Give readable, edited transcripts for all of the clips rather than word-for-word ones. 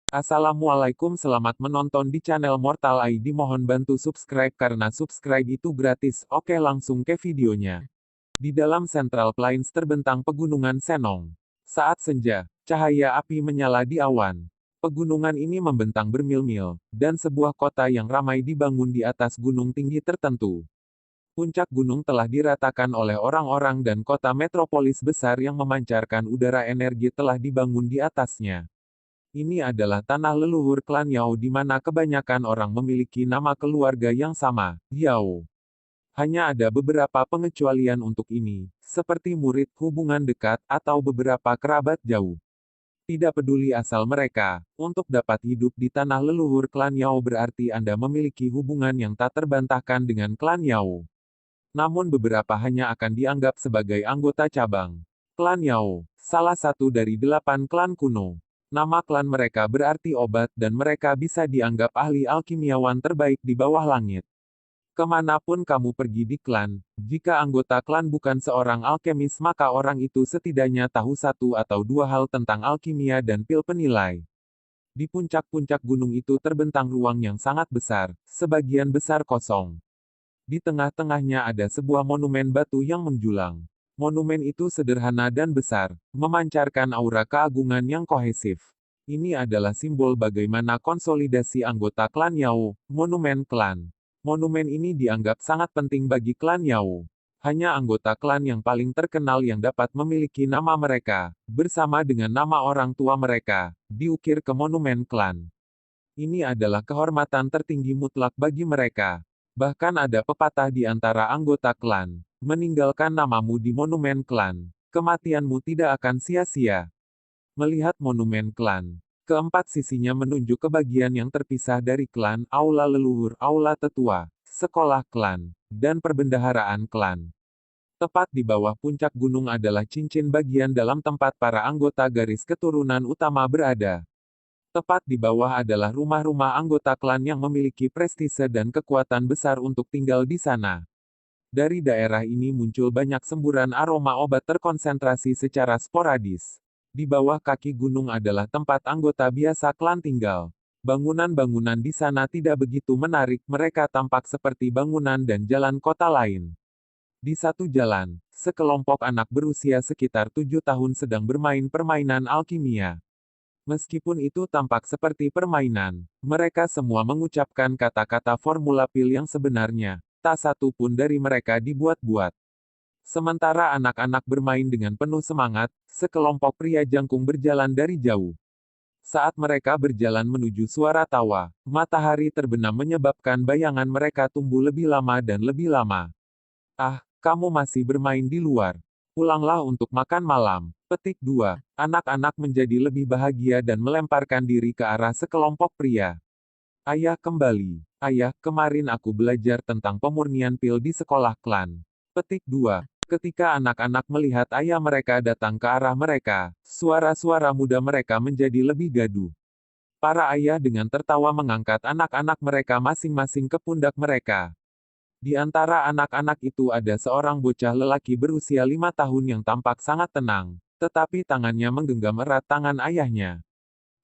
Assalamualaikum, selamat menonton di channel Mortal ID. Mohon bantu subscribe karena subscribe itu gratis. Oke, langsung ke videonya. Di dalam Central Plains terbentang pegunungan Senong. Saat senja, cahaya api menyala di awan. Pegunungan ini membentang bermil-mil, dan sebuah kota yang ramai dibangun di atas gunung tinggi tertentu. Puncak gunung telah diratakan oleh orang-orang dan kota metropolis besar yang memancarkan udara energi telah dibangun di atasnya. Ini adalah tanah leluhur klan Yao di mana kebanyakan orang memiliki nama keluarga yang sama, Yao. Hanya ada beberapa pengecualian untuk ini, seperti murid, hubungan dekat, atau beberapa kerabat jauh. Tidak peduli asal mereka, untuk dapat hidup di tanah leluhur klan Yao berarti Anda memiliki hubungan yang tak terbantahkan dengan klan Yao. Namun beberapa hanya akan dianggap sebagai anggota cabang. Klan Yao, salah satu dari 8 klan kuno. Nama klan mereka berarti obat dan mereka bisa dianggap ahli alkimiawan terbaik di bawah langit. Kemanapun kamu pergi di klan, jika anggota klan bukan seorang alkemis maka orang itu setidaknya tahu satu atau dua hal tentang alkimia dan pil penilai. Di puncak-puncak gunung itu terbentang ruang yang sangat besar, sebagian besar kosong. Di tengah-tengahnya ada sebuah monumen batu yang menjulang. Monumen itu sederhana dan besar, memancarkan aura keagungan yang kohesif. Ini adalah simbol bagaimana konsolidasi anggota klan Yao, monumen klan. Monumen ini dianggap sangat penting bagi klan Yao. Hanya anggota klan yang paling terkenal yang dapat memiliki nama mereka, bersama dengan nama orang tua mereka, diukir ke monumen klan. Ini adalah kehormatan tertinggi mutlak bagi mereka. Bahkan ada pepatah di antara anggota klan, meninggalkan namamu di monumen klan, kematianmu tidak akan sia-sia. Melihat monumen klan, keempat sisinya menunjuk ke bagian yang terpisah dari klan, aula leluhur, aula tetua, sekolah klan, dan perbendaharaan klan. Tepat di bawah puncak gunung adalah cincin bagian dalam tempat para anggota garis keturunan utama berada. Tepat di bawah adalah rumah-rumah anggota klan yang memiliki prestise dan kekuatan besar untuk tinggal di sana. Dari daerah ini muncul banyak semburan aroma obat terkonsentrasi secara sporadis. Di bawah kaki gunung adalah tempat anggota biasa klan tinggal. Bangunan-bangunan di sana tidak begitu menarik, mereka tampak seperti bangunan dan jalan kota lain. Di satu jalan, sekelompok anak berusia sekitar 7 tahun sedang bermain permainan alkimia. Meskipun itu tampak seperti permainan, mereka semua mengucapkan kata-kata formula pil yang sebenarnya, tak satu pun dari mereka dibuat-buat. Sementara anak-anak bermain dengan penuh semangat, sekelompok pria jangkung berjalan dari jauh. Saat mereka berjalan menuju suara tawa, matahari terbenam menyebabkan bayangan mereka tumbuh lebih lama dan lebih lama. Ah, kamu masih bermain di luar. Pulanglah untuk makan malam. Petik 2. Anak-anak menjadi lebih bahagia dan melemparkan diri ke arah sekelompok pria. Ayah kembali. Ayah, kemarin aku belajar tentang pemurnian pil di sekolah klan. Petik 2. Ketika anak-anak melihat ayah mereka datang ke arah mereka, suara-suara muda mereka menjadi lebih gaduh. Para ayah dengan tertawa mengangkat anak-anak mereka masing-masing ke pundak mereka. Di antara anak-anak itu ada seorang bocah lelaki berusia 5 tahun yang tampak sangat tenang, tetapi tangannya menggenggam erat tangan ayahnya.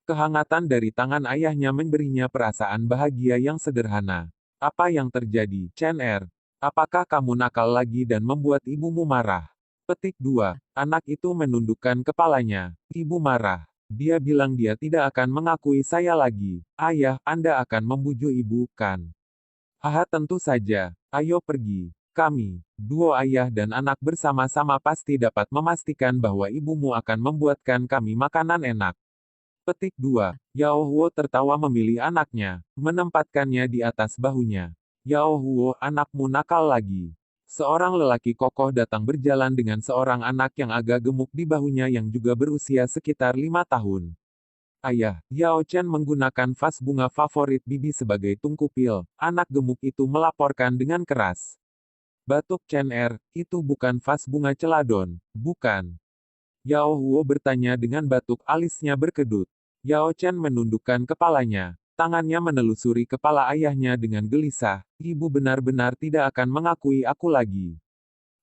Kehangatan dari tangan ayahnya memberinya perasaan bahagia yang sederhana. Apa yang terjadi, Chen Er? Apakah kamu nakal lagi dan membuat ibumu marah? Petik 2. Anak itu menundukkan kepalanya. Ibu marah. Dia bilang dia tidak akan mengakui saya lagi. Ayah, Anda akan membujuk ibu, kan? Haha, tentu saja. Ayo pergi. Kami, duo ayah dan anak bersama-sama pasti dapat memastikan bahwa ibumu akan membuatkan kami makanan enak. Petik 2. Yao Huo tertawa memilih anaknya, menempatkannya di atas bahunya. Yao Huo, anakmu nakal lagi. Seorang lelaki kokoh datang berjalan dengan seorang anak yang agak gemuk di bahunya yang juga berusia sekitar 5 tahun. Ayah, Yao Chen menggunakan vas bunga favorit bibi sebagai tungku pil, anak gemuk itu melaporkan dengan keras. Batuk Chen Er, itu bukan vas bunga celadon, bukan? Yao Huo bertanya dengan batuk, alisnya berkedut. Yao Chen menundukkan kepalanya. Tangannya menelusuri kepala ayahnya dengan gelisah. Ibu benar-benar tidak akan mengakui aku lagi.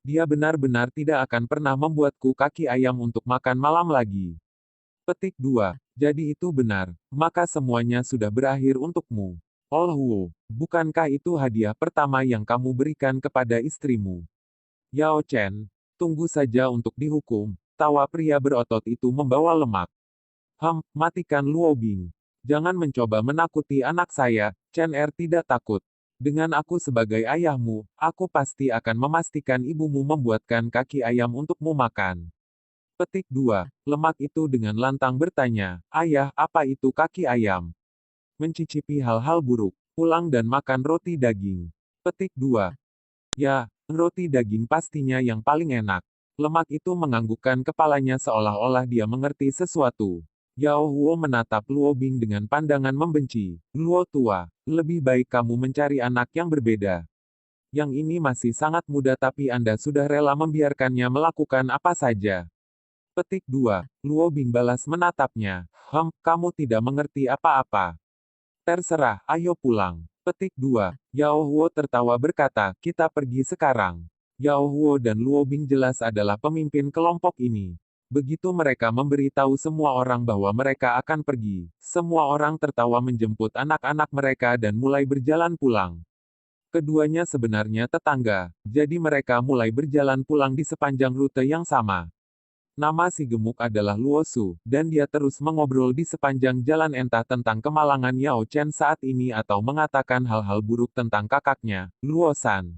Dia benar-benar tidak akan pernah membuatku kaki ayam untuk makan malam lagi. Petik 2. Jadi itu benar, maka semuanya sudah berakhir untukmu. Oh, bukankah itu hadiah pertama yang kamu berikan kepada istrimu? Yao Chen, tunggu saja untuk dihukum. Tawa pria berotot itu membawa lemak. Matikan Luo Bing. Jangan mencoba menakuti anak saya, Chen Er tidak takut. Dengan aku sebagai ayahmu, aku pasti akan memastikan ibumu membuatkan kaki ayam untukmu makan. Petik 2. Lemak itu dengan lantang bertanya, ayah, apa itu kaki ayam? Mencicipi hal-hal buruk, pulang dan makan roti daging. Petik 2. Ya, roti daging pastinya yang paling enak. Lemak itu menganggukkan kepalanya seolah-olah dia mengerti sesuatu. Yao Huo menatap Luo Bing dengan pandangan membenci. Luo tua, lebih baik kamu mencari anak yang berbeda. Yang ini masih sangat muda tapi Anda sudah rela membiarkannya melakukan apa saja. Petik 2. Luo Bing balas menatapnya. Kamu tidak mengerti apa-apa. Terserah, ayo pulang. Petik 2. Yao Huo tertawa berkata, kita pergi sekarang. Yao Huo dan Luo Bing jelas adalah pemimpin kelompok ini. Begitu mereka memberitahu semua orang bahwa mereka akan pergi, semua orang tertawa menjemput anak-anak mereka dan mulai berjalan pulang. Keduanya sebenarnya tetangga, jadi mereka mulai berjalan pulang di sepanjang rute yang sama. Nama si gemuk adalah Luo Su, dan dia terus mengobrol di sepanjang jalan entah tentang kemalangan Yao Chen saat ini atau mengatakan hal-hal buruk tentang kakaknya, Luo San.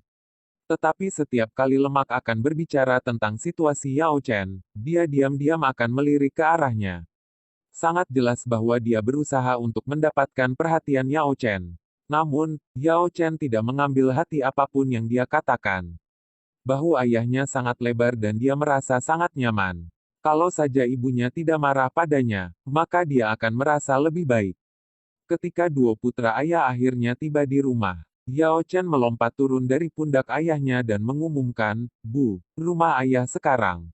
Tetapi setiap kali Lemak akan berbicara tentang situasi Yao Chen, dia diam-diam akan melirik ke arahnya. Sangat jelas bahwa dia berusaha untuk mendapatkan perhatian Yao Chen. Namun, Yao Chen tidak mengambil hati apapun yang dia katakan. Bahu ayahnya sangat lebar dan dia merasa sangat nyaman. Kalau saja ibunya tidak marah padanya, maka dia akan merasa lebih baik. Ketika dua putra ayah akhirnya tiba di rumah, Yao Chen melompat turun dari pundak ayahnya dan mengumumkan, Bu, rumah ayah sekarang.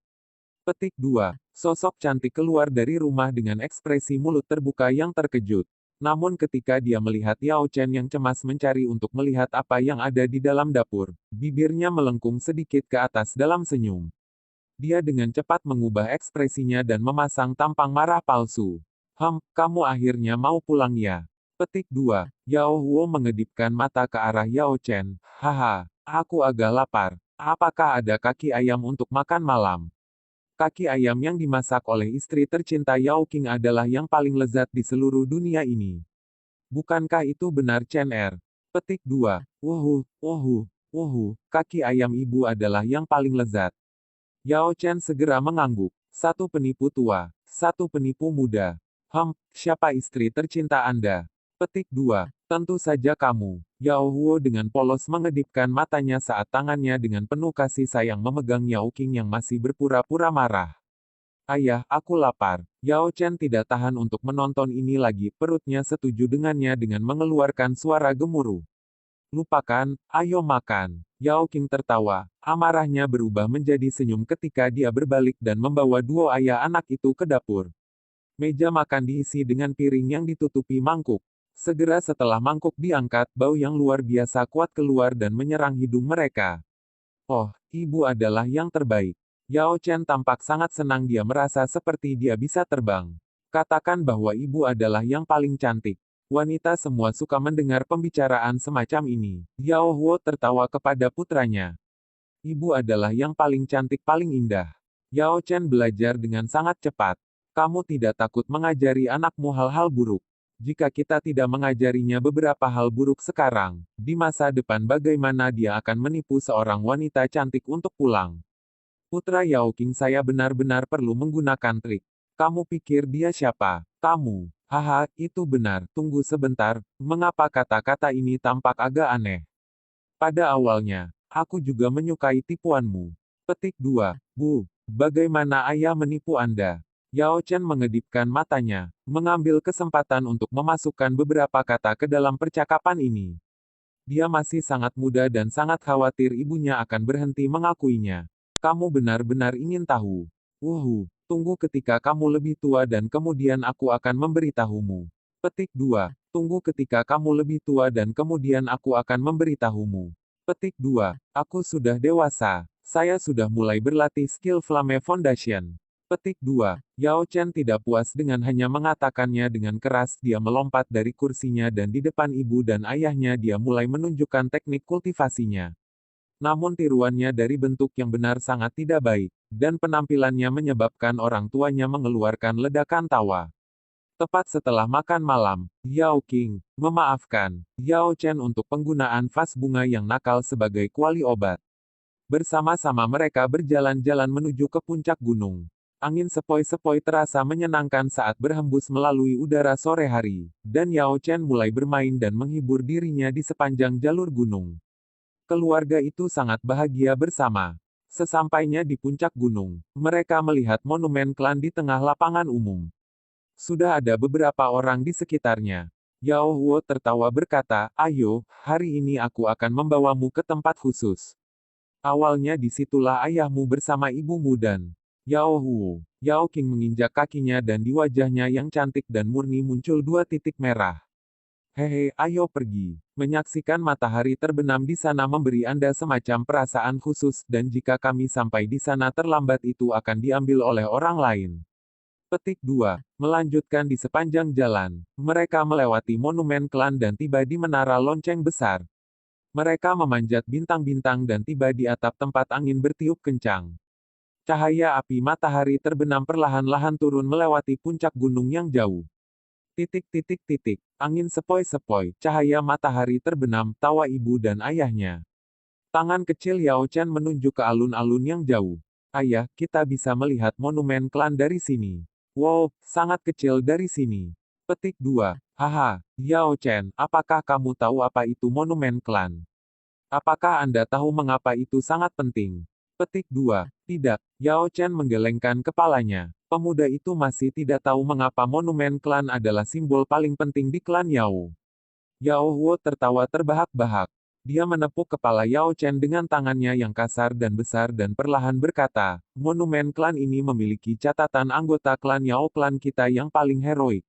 Petik 2. Sosok cantik keluar dari rumah dengan ekspresi mulut terbuka yang terkejut. Namun ketika dia melihat Yao Chen yang cemas mencari untuk melihat apa yang ada di dalam dapur, bibirnya melengkung sedikit ke atas dalam senyum. Dia dengan cepat mengubah ekspresinya dan memasang tampang marah palsu. Kamu akhirnya mau pulang ya? Petik 2. Yao Huo mengedipkan mata ke arah Yao Chen. Haha, aku agak lapar. Apakah ada kaki ayam untuk makan malam? Kaki ayam yang dimasak oleh istri tercinta Yao Qing adalah yang paling lezat di seluruh dunia ini. Bukankah itu benar Chen Er? Petik 2. Kaki ayam ibu adalah yang paling lezat. Yao Chen segera mengangguk. Satu penipu tua, satu penipu muda. Siapa istri tercinta Anda? Petik 2. Tentu saja kamu. Yao Huo dengan polos mengedipkan matanya saat tangannya dengan penuh kasih sayang memegang Yao Qing yang masih berpura-pura marah. Ayah, aku lapar. Yao Chen tidak tahan untuk menonton ini lagi, perutnya setuju dengannya dengan mengeluarkan suara gemuruh. Lupakan, ayo makan. Yao Qing tertawa, amarahnya berubah menjadi senyum ketika dia berbalik dan membawa dua ayah anak itu ke dapur. Meja makan diisi dengan piring yang ditutupi mangkuk. Segera setelah mangkuk diangkat, bau yang luar biasa kuat keluar dan menyerang hidung mereka. Oh, ibu adalah yang terbaik. Yao Chen tampak sangat senang dia merasa seperti dia bisa terbang. Katakan bahwa ibu adalah yang paling cantik. Wanita semua suka mendengar pembicaraan semacam ini. Yao Huo tertawa kepada putranya. Ibu adalah yang paling cantik paling indah. Yao Chen belajar dengan sangat cepat. Kamu tidak takut mengajari anakmu hal-hal buruk. Jika kita tidak mengajarinya beberapa hal buruk sekarang, di masa depan bagaimana dia akan menipu seorang wanita cantik untuk pulang? Putra Yao Qing saya benar-benar perlu menggunakan trik. Kamu pikir dia siapa? Kamu. Haha, itu benar. Tunggu sebentar, mengapa kata-kata ini tampak agak aneh? Pada awalnya, aku juga menyukai tipuanmu. Petik 2. Bu, bagaimana ayah menipu Anda? Yao Chen mengedipkan matanya, mengambil kesempatan untuk memasukkan beberapa kata ke dalam percakapan ini. Dia masih sangat muda dan sangat khawatir ibunya akan berhenti mengakuinya. Kamu benar-benar ingin tahu. Tunggu ketika kamu lebih tua dan kemudian aku akan memberitahumu. Petik 2. Tunggu ketika kamu lebih tua dan kemudian aku akan memberitahumu. Petik 2. Aku sudah dewasa. Saya sudah mulai berlatih skill Flame Foundation. Petik 2. Yao Chen tidak puas dengan hanya mengatakannya dengan keras, dia melompat dari kursinya dan di depan ibu dan ayahnya dia mulai menunjukkan teknik kultivasinya. Namun tiruannya dari bentuk yang benar sangat tidak baik, dan penampilannya menyebabkan orang tuanya mengeluarkan ledakan tawa. Tepat setelah makan malam, Yao Qing memaafkan Yao Chen untuk penggunaan vas bunga yang nakal sebagai kuali obat. Bersama-sama mereka berjalan-jalan menuju ke puncak gunung. Angin sepoi-sepoi terasa menyenangkan saat berhembus melalui udara sore hari, dan Yao Chen mulai bermain dan menghibur dirinya di sepanjang jalur gunung. Keluarga itu sangat bahagia bersama. Sesampainya di puncak gunung, mereka melihat monumen klan di tengah lapangan umum. Sudah ada beberapa orang di sekitarnya. Yao Huo tertawa berkata, "Ayo, hari ini aku akan membawamu ke tempat khusus." Awalnya disitulah ayahmu bersama ibumu dan Yao Huo. Yao Qing menginjak kakinya dan di wajahnya yang cantik dan murni muncul 2 titik merah. Hehe, ayo pergi. Menyaksikan matahari terbenam di sana memberi Anda semacam perasaan khusus dan jika kami sampai di sana terlambat itu akan diambil oleh orang lain. Petik 2. Melanjutkan di sepanjang jalan, mereka melewati monumen klan dan tiba di menara lonceng besar. Mereka memanjat bintang-bintang dan tiba di atap tempat angin bertiup kencang. Cahaya api matahari terbenam perlahan-lahan turun melewati puncak gunung yang jauh. Titik-titik-titik, angin sepoi-sepoi, cahaya matahari terbenam, tawa ibu dan ayahnya. Tangan kecil Yao Chen menunjuk ke alun-alun yang jauh. Ayah, kita bisa melihat monumen klan dari sini. Wow, sangat kecil dari sini. Petik 2. Haha, Yao Chen, apakah kamu tahu apa itu monumen klan? Apakah Anda tahu mengapa itu sangat penting? Petik 2. Tidak. Yao Chen menggelengkan kepalanya. Pemuda itu masih tidak tahu mengapa monumen klan adalah simbol paling penting di klan Yao. Yao Huo tertawa terbahak-bahak. Dia menepuk kepala Yao Chen dengan tangannya yang kasar dan besar dan perlahan berkata, monumen klan ini memiliki catatan anggota klan Yao, klan kita yang paling heroik.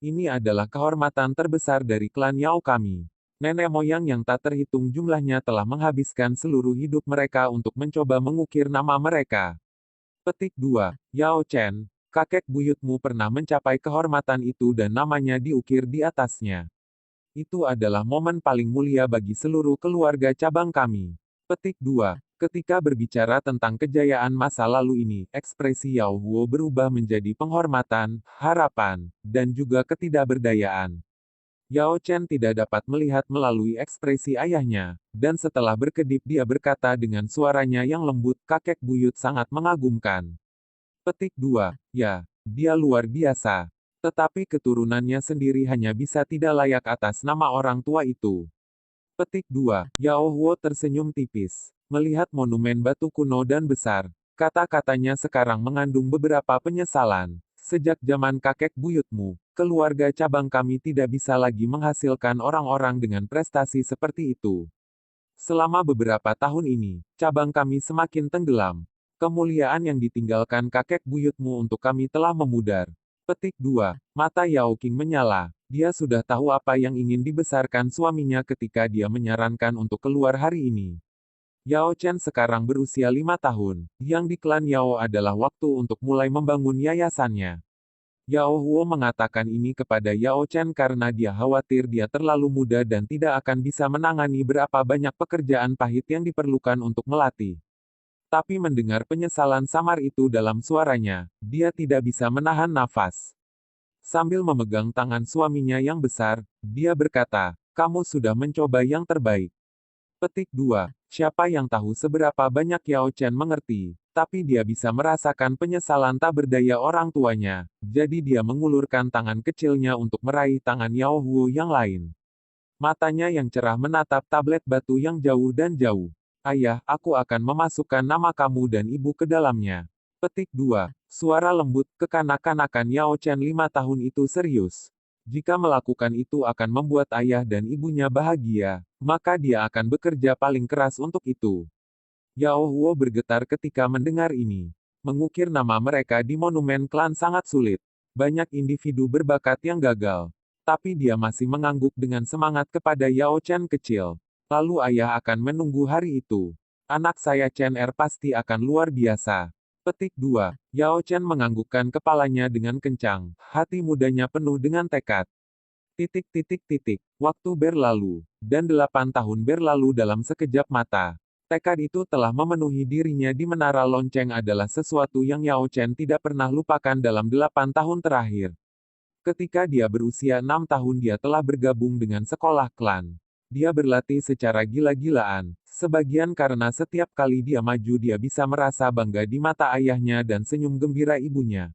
Ini adalah kehormatan terbesar dari klan Yao kami. Nenek moyang yang tak terhitung jumlahnya telah menghabiskan seluruh hidup mereka untuk mencoba mengukir nama mereka. Petik 2. Yao Chen, kakek buyutmu pernah mencapai kehormatan itu dan namanya diukir di atasnya. Itu adalah momen paling mulia bagi seluruh keluarga cabang kami. Petik 2. Ketika berbicara tentang kejayaan masa lalu ini, ekspresi Yao Huo berubah menjadi penghormatan, harapan, dan juga ketidakberdayaan. Yao Chen tidak dapat melihat melalui ekspresi ayahnya, dan setelah berkedip dia berkata dengan suaranya yang lembut, kakek buyut sangat mengagumkan. Petik 2. Ya, dia luar biasa. Tetapi keturunannya sendiri hanya bisa tidak layak atas nama orang tua itu. Petik 2. Yao Huo tersenyum tipis. Melihat monumen batu kuno dan besar, kata-katanya sekarang mengandung beberapa penyesalan. Sejak zaman kakek buyutmu, keluarga cabang kami tidak bisa lagi menghasilkan orang-orang dengan prestasi seperti itu. Selama beberapa tahun ini, cabang kami semakin tenggelam. Kemuliaan yang ditinggalkan kakek buyutmu untuk kami telah memudar. Petik 2. Mata Yao Qing menyala. Dia sudah tahu apa yang ingin dibesarkan suaminya ketika dia menyarankan untuk keluar hari ini. Yao Chen sekarang berusia 5 tahun, yang di klan Yao adalah waktu untuk mulai membangun yayasannya. Yao Huo mengatakan ini kepada Yao Chen karena dia khawatir dia terlalu muda dan tidak akan bisa menangani berapa banyak pekerjaan pahit yang diperlukan untuk melatih. Tapi mendengar penyesalan samar itu dalam suaranya, dia tidak bisa menahan nafas. Sambil memegang tangan suaminya yang besar, dia berkata, kamu sudah mencoba yang terbaik. Petik 2. Siapa yang tahu seberapa banyak Yao Chen mengerti, tapi dia bisa merasakan penyesalan tak berdaya orang tuanya, jadi dia mengulurkan tangan kecilnya untuk meraih tangan Yao Huo yang lain. Matanya yang cerah menatap tablet batu yang jauh dan jauh. Ayah, aku akan memasukkan nama kamu dan ibu ke dalamnya. Petik 2. Suara lembut, kekanak-kanakan Yao Chen 5 tahun itu serius. Jika melakukan itu akan membuat ayah dan ibunya bahagia, maka dia akan bekerja paling keras untuk itu. Yao Huo bergetar ketika mendengar ini. Mengukir nama mereka di monumen klan sangat sulit. Banyak individu berbakat yang gagal. Tapi dia masih mengangguk dengan semangat kepada Yao Chen kecil. Lalu ayah akan menunggu hari itu. Anak saya Chen Er pasti akan luar biasa. Petik 2. Yao Chen menganggukkan kepalanya dengan kencang, hati mudanya penuh dengan tekad. Titik titik titik. Waktu berlalu, dan 8 tahun berlalu dalam sekejap mata. Tekad itu telah memenuhi dirinya di menara lonceng adalah sesuatu yang Yao Chen tidak pernah lupakan dalam 8 tahun terakhir. Ketika dia berusia 6 tahun dia telah bergabung dengan sekolah klan. Dia berlatih secara gila-gilaan, sebagian karena setiap kali dia maju dia bisa merasa bangga di mata ayahnya dan senyum gembira ibunya.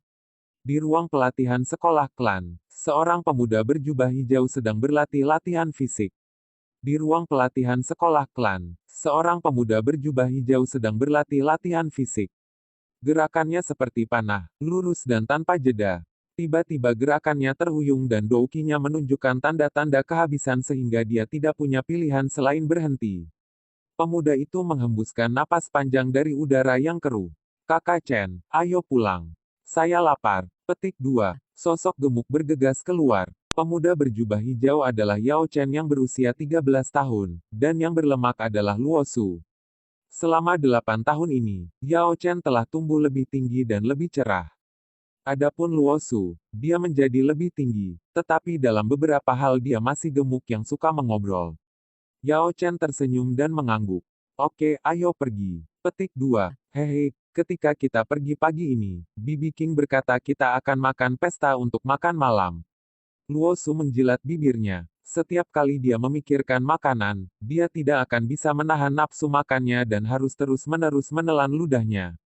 Di ruang pelatihan sekolah klan, seorang pemuda berjubah hijau sedang berlatih latihan fisik. Di ruang pelatihan sekolah klan, seorang pemuda berjubah hijau sedang berlatih latihan fisik. Gerakannya seperti panah, lurus dan tanpa jeda. Tiba-tiba gerakannya terhuyung dan doukinya menunjukkan tanda-tanda kehabisan sehingga dia tidak punya pilihan selain berhenti. Pemuda itu menghembuskan napas panjang dari udara yang keruh. Kakak Chen, ayo pulang. Saya lapar. Petik 2. Sosok gemuk bergegas keluar. Pemuda berjubah hijau adalah Yao Chen yang berusia 13 tahun, dan yang berlemak adalah Luo Su. Selama 8 tahun ini, Yao Chen telah tumbuh lebih tinggi dan lebih cerah. Adapun Luo Su, dia menjadi lebih tinggi, tetapi dalam beberapa hal dia masih gemuk yang suka mengobrol. Yao Chen tersenyum dan mengangguk. Oke, ayo pergi. Petik 2. Hehe, ketika kita pergi pagi ini, Bibi King berkata kita akan makan pesta untuk makan malam. Luo Su menjilat bibirnya. Setiap kali dia memikirkan makanan, dia tidak akan bisa menahan nafsu makannya dan harus terus-menerus menelan ludahnya.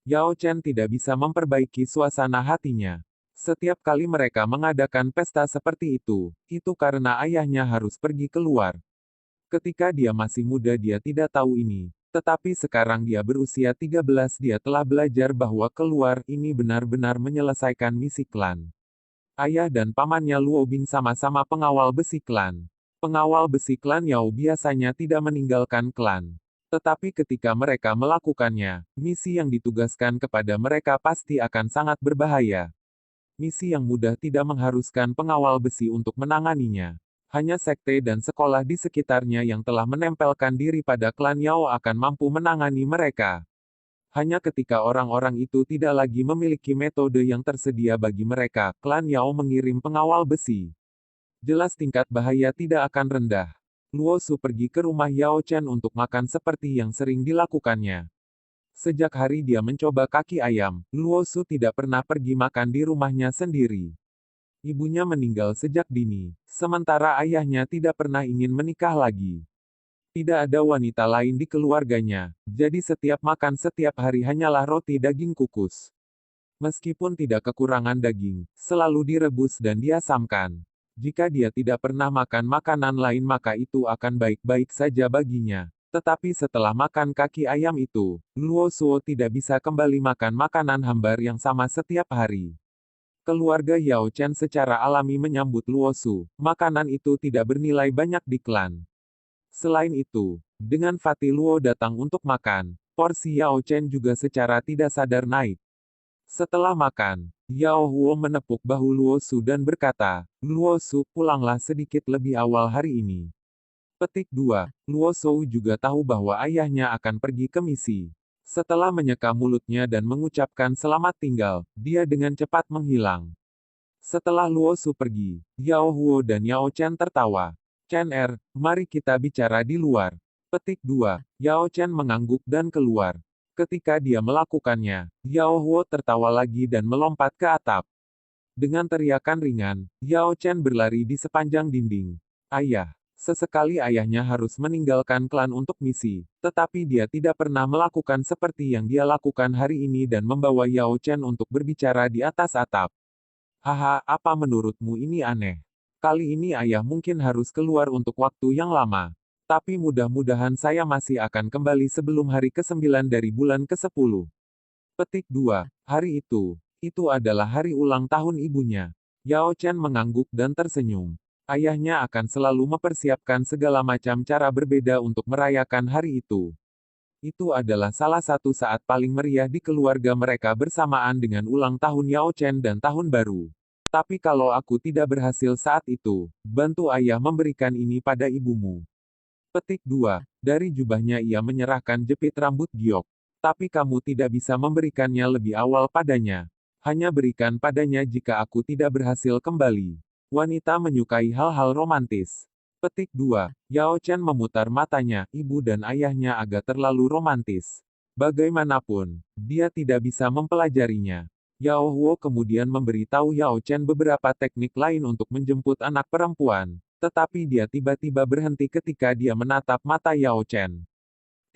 Yao Chen tidak bisa memperbaiki suasana hatinya. Setiap kali mereka mengadakan pesta seperti itu karena ayahnya harus pergi keluar. Ketika dia masih muda dia tidak tahu ini, tetapi sekarang dia berusia 13 dia telah belajar bahwa keluar ini benar-benar menyelesaikan misi klan. Ayah dan pamannya Luo Bing sama-sama pengawal besi klan. Pengawal besi klan Yao biasanya tidak meninggalkan klan. Tetapi ketika mereka melakukannya, misi yang ditugaskan kepada mereka pasti akan sangat berbahaya. Misi yang mudah tidak mengharuskan pengawal besi untuk menanganinya. Hanya sekte dan sekolah di sekitarnya yang telah menempelkan diri pada klan Yao akan mampu menangani mereka. Hanya ketika orang-orang itu tidak lagi memiliki metode yang tersedia bagi mereka, klan Yao mengirim pengawal besi. Jelas tingkat bahaya tidak akan rendah. Luo Su pergi ke rumah Yao Chen untuk makan seperti yang sering dilakukannya. Sejak hari dia mencoba kaki ayam, Luo Su tidak pernah pergi makan di rumahnya sendiri. Ibunya meninggal sejak dini, sementara ayahnya tidak pernah ingin menikah lagi. Tidak ada wanita lain di keluarganya, jadi setiap makan setiap hari hanyalah roti daging kukus. Meskipun tidak kekurangan daging, selalu direbus dan diasamkan. Jika dia tidak pernah makan makanan lain maka itu akan baik-baik saja baginya. Tetapi setelah makan kaki ayam itu, Luo Suo tidak bisa kembali makan makanan hambar yang sama setiap hari. Keluarga Yao Chen secara alami menyambut Luo Su, makanan itu tidak bernilai banyak di klan. Selain itu, dengan Fatih Luo datang untuk makan, porsi Yao Chen juga secara tidak sadar naik. Setelah makan, Yao Huo menepuk bahu Luo Su dan berkata, Luo Su, pulanglah sedikit lebih awal hari ini. Petik 2. Luo Su juga tahu bahwa ayahnya akan pergi ke misi. Setelah menyeka mulutnya dan mengucapkan selamat tinggal, dia dengan cepat menghilang. Setelah Luo Su pergi, Yao Huo dan Yao Chen tertawa. Chen mari kita bicara di luar. Petik 2. Yao Chen mengangguk dan keluar. Ketika dia melakukannya, Yao Huo tertawa lagi dan melompat ke atap. Dengan teriakan ringan, Yao Chen berlari di sepanjang dinding. Ayah. Sesekali ayahnya harus meninggalkan klan untuk misi, tetapi dia tidak pernah melakukan seperti yang dia lakukan hari ini dan membawa Yao Chen untuk berbicara di atas atap. Haha, apa menurutmu ini aneh? Kali ini ayah mungkin harus keluar untuk waktu yang lama. Tapi mudah-mudahan saya masih akan kembali sebelum hari ke-9 dari bulan ke-10. Petik 2. Hari itu adalah hari ulang tahun ibunya. Yao Chen mengangguk dan tersenyum. Ayahnya akan selalu mempersiapkan segala macam cara berbeda untuk merayakan hari itu. Itu adalah salah satu saat paling meriah di keluarga mereka bersamaan dengan ulang tahun Yao Chen dan tahun baru. Tapi kalau aku tidak berhasil saat itu, bantu ayah memberikan ini pada ibumu. Petik 2. Dari jubahnya ia menyerahkan jepit rambut giok. Tapi kamu tidak bisa memberikannya lebih awal padanya. Hanya berikan padanya jika aku tidak berhasil kembali. Wanita menyukai hal-hal romantis. Petik 2. Yao Chen memutar matanya, ibu dan ayahnya agak terlalu romantis. Bagaimanapun, dia tidak bisa mempelajarinya. Yao Huo kemudian memberitahu Yao Chen beberapa teknik lain untuk menjemput anak perempuan. Tetapi dia tiba-tiba berhenti ketika dia menatap mata Yao Chen.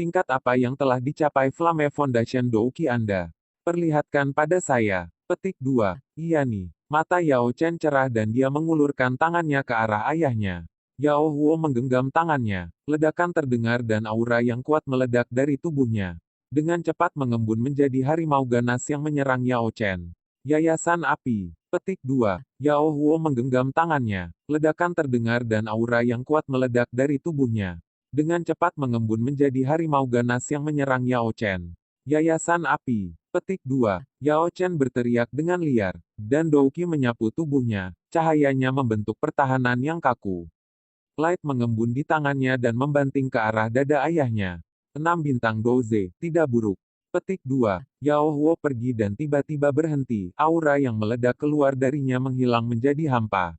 Tingkat apa yang telah dicapai Flame Foundation Douki Anda? Perlihatkan pada saya. Petik 2. Iya nih. Mata Yao Chen cerah dan dia mengulurkan tangannya ke arah ayahnya. Yao Huo menggenggam tangannya. Ledakan terdengar dan aura yang kuat meledak dari tubuhnya. Dengan cepat mengembun menjadi harimau ganas yang menyerang Yao Chen. Yayasan api. Petik 2. Yao Huo menggenggam tangannya. Ledakan terdengar dan aura yang kuat meledak dari tubuhnya. Dengan cepat mengembun menjadi harimau ganas yang menyerang Yao Chen. Yayasan api. Petik 2. Yao Chen berteriak dengan liar, dan Douki menyapu tubuhnya. Cahayanya membentuk pertahanan yang kaku. Light mengembun di tangannya dan membanting ke arah dada ayahnya. 6 bintang Douze, tidak buruk. Petik 2. Yao Huo pergi dan tiba-tiba berhenti. Aura yang meledak keluar darinya menghilang menjadi hampa.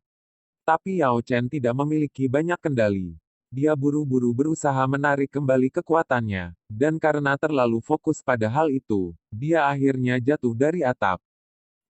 Tapi Yao Chen tidak memiliki banyak kendali. Dia buru-buru berusaha menarik kembali kekuatannya, dan karena terlalu fokus pada hal itu, dia akhirnya jatuh dari atap.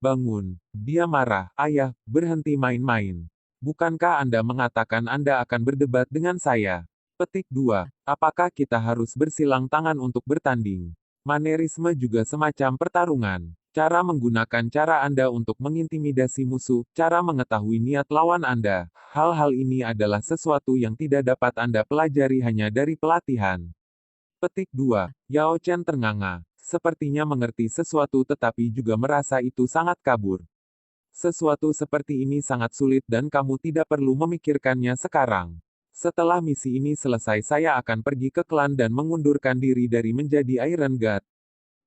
Bangun, dia marah, ayah, berhenti main-main. Bukankah Anda mengatakan Anda akan berdebat dengan saya? Petik 2. Apakah kita harus bersilang tangan untuk bertanding? Manerisme juga semacam pertarungan. Cara menggunakan cara Anda untuk mengintimidasi musuh, cara mengetahui niat lawan Anda. Hal-hal ini adalah sesuatu yang tidak dapat Anda pelajari hanya dari pelatihan. Petik 2. Yao Chen ternganga. Sepertinya mengerti sesuatu tetapi juga merasa itu sangat kabur. Sesuatu seperti ini sangat sulit dan kamu tidak perlu memikirkannya sekarang. Setelah misi ini selesai saya akan pergi ke klan dan mengundurkan diri dari menjadi Iron God.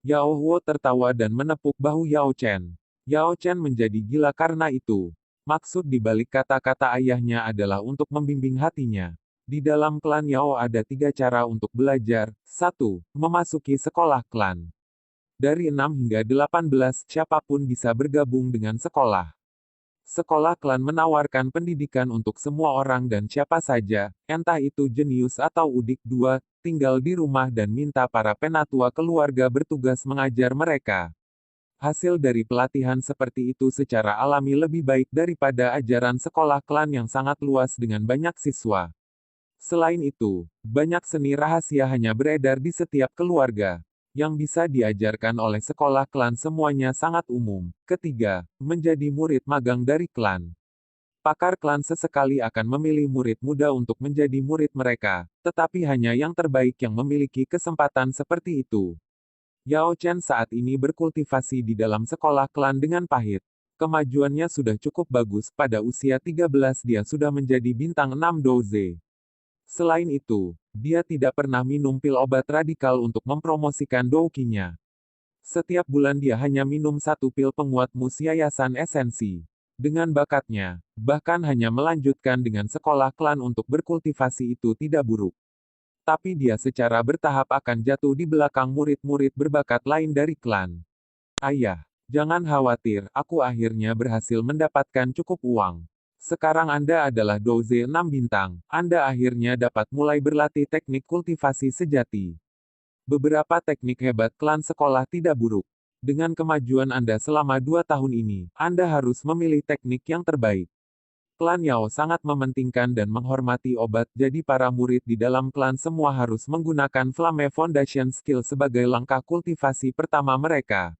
Yao Huo tertawa dan menepuk bahu Yao Chen. Yao Chen menjadi gila karena itu. Maksud di balik kata-kata ayahnya adalah untuk membimbing hatinya. Di dalam klan Yao ada 3 cara untuk belajar. 1. Memasuki sekolah klan. Dari 6 hingga 18, siapapun bisa bergabung dengan sekolah. Sekolah klan menawarkan pendidikan untuk semua orang dan siapa saja, entah itu jenius atau udik. 2. Tinggal di rumah dan minta para penatua keluarga bertugas mengajar mereka. Hasil dari pelatihan seperti itu secara alami lebih baik daripada ajaran sekolah klan yang sangat luas dengan banyak siswa. Selain itu, banyak seni rahasia hanya beredar di setiap keluarga. Yang bisa diajarkan oleh sekolah klan semuanya sangat umum. Ketiga, menjadi murid magang dari klan. Pakar klan sesekali akan memilih murid muda untuk menjadi murid mereka, tetapi hanya yang terbaik yang memiliki kesempatan seperti itu. Yao Chen saat ini berkultivasi di dalam sekolah klan dengan pahit. Kemajuannya sudah cukup bagus, pada usia 13 dia sudah menjadi bintang 6 Douze. Selain itu, dia tidak pernah minum pil obat radikal untuk mempromosikan doukinya. Setiap bulan dia hanya minum 1 pil penguat mus yayasan esensi. Dengan bakatnya, bahkan hanya melanjutkan dengan sekolah klan untuk berkultivasi itu tidak buruk. Tapi dia secara bertahap akan jatuh di belakang murid-murid berbakat lain dari klan. Ayah, jangan khawatir, aku akhirnya berhasil mendapatkan cukup uang. Sekarang Anda adalah Douze 6 bintang, Anda akhirnya dapat mulai berlatih teknik kultivasi sejati. Beberapa teknik hebat klan sekolah tidak buruk. Dengan kemajuan Anda selama 2 tahun ini, Anda harus memilih teknik yang terbaik. Klan Yao sangat mementingkan dan menghormati obat, jadi para murid di dalam klan semua harus menggunakan Flame Foundation Skill sebagai langkah kultivasi pertama mereka.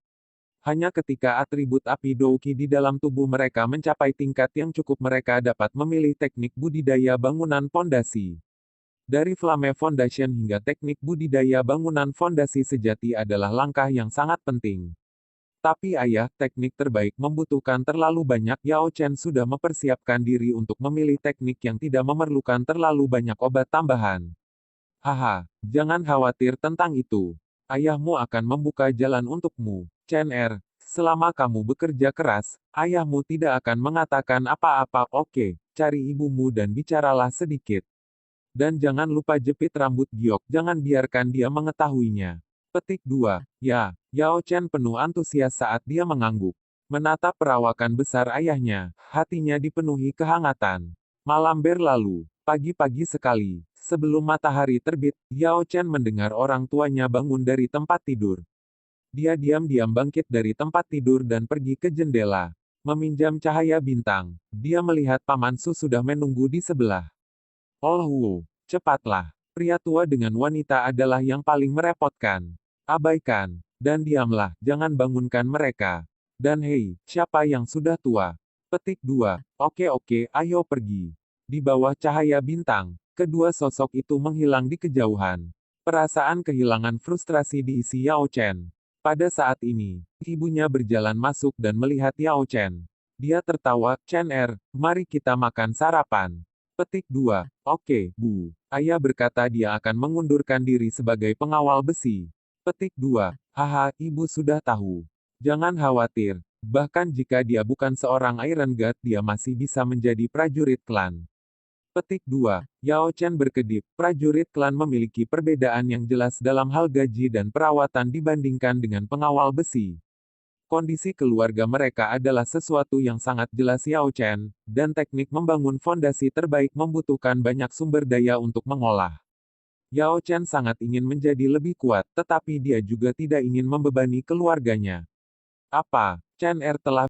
Hanya ketika atribut api Douki di dalam tubuh mereka mencapai tingkat yang cukup mereka dapat memilih teknik budidaya bangunan fondasi. Dari Flame Foundation hingga teknik budidaya bangunan fondasi sejati adalah langkah yang sangat penting. Tapi ayah, teknik terbaik membutuhkan terlalu banyak. Yao Chen sudah mempersiapkan diri untuk memilih teknik yang tidak memerlukan terlalu banyak obat tambahan. Haha, jangan khawatir tentang itu. Ayahmu akan membuka jalan untukmu. Chen Er, selama kamu bekerja keras, ayahmu tidak akan mengatakan apa-apa. Oke, cari ibumu dan bicaralah sedikit. Dan jangan lupa jepit rambut Giok, jangan biarkan dia mengetahuinya. Petik 2. Ya, Yao Chen penuh antusias saat dia mengangguk. Menatap perawakan besar ayahnya, hatinya dipenuhi kehangatan. Malam berlalu, pagi-pagi sekali, sebelum matahari terbit, Yao Chen mendengar orang tuanya bangun dari tempat tidur. Dia diam-diam bangkit dari tempat tidur dan pergi ke jendela. Meminjam cahaya bintang, dia melihat Paman Su sudah menunggu di sebelah. Oh Wu, cepatlah. Pria tua dengan wanita adalah yang paling merepotkan. Abaikan, dan diamlah, jangan bangunkan mereka. Dan hei, siapa yang sudah tua? Petik 2. Oke, ayo pergi. Di bawah cahaya bintang, kedua sosok itu menghilang di kejauhan. Perasaan kehilangan frustrasi diisi Yao Chen. Pada saat ini, ibunya berjalan masuk dan melihat Yao Chen. Dia tertawa, Chen mari kita makan sarapan. Petik 2. Oke, Bu. Ayah berkata dia akan mengundurkan diri sebagai pengawal besi. Petik 2. Haha, ibu sudah tahu. Jangan khawatir. Bahkan jika dia bukan seorang Iron God, dia masih bisa menjadi prajurit klan. Petik 2. Yao Chen berkedip, prajurit klan memiliki perbedaan yang jelas dalam hal gaji dan perawatan dibandingkan dengan pengawal besi. Kondisi keluarga mereka adalah sesuatu yang sangat jelas Yao Chen, dan teknik membangun fondasi terbaik membutuhkan banyak sumber daya untuk mengolah. Yao Chen sangat ingin menjadi lebih kuat, tetapi dia juga tidak ingin membebani keluarganya. Apa? Chen telah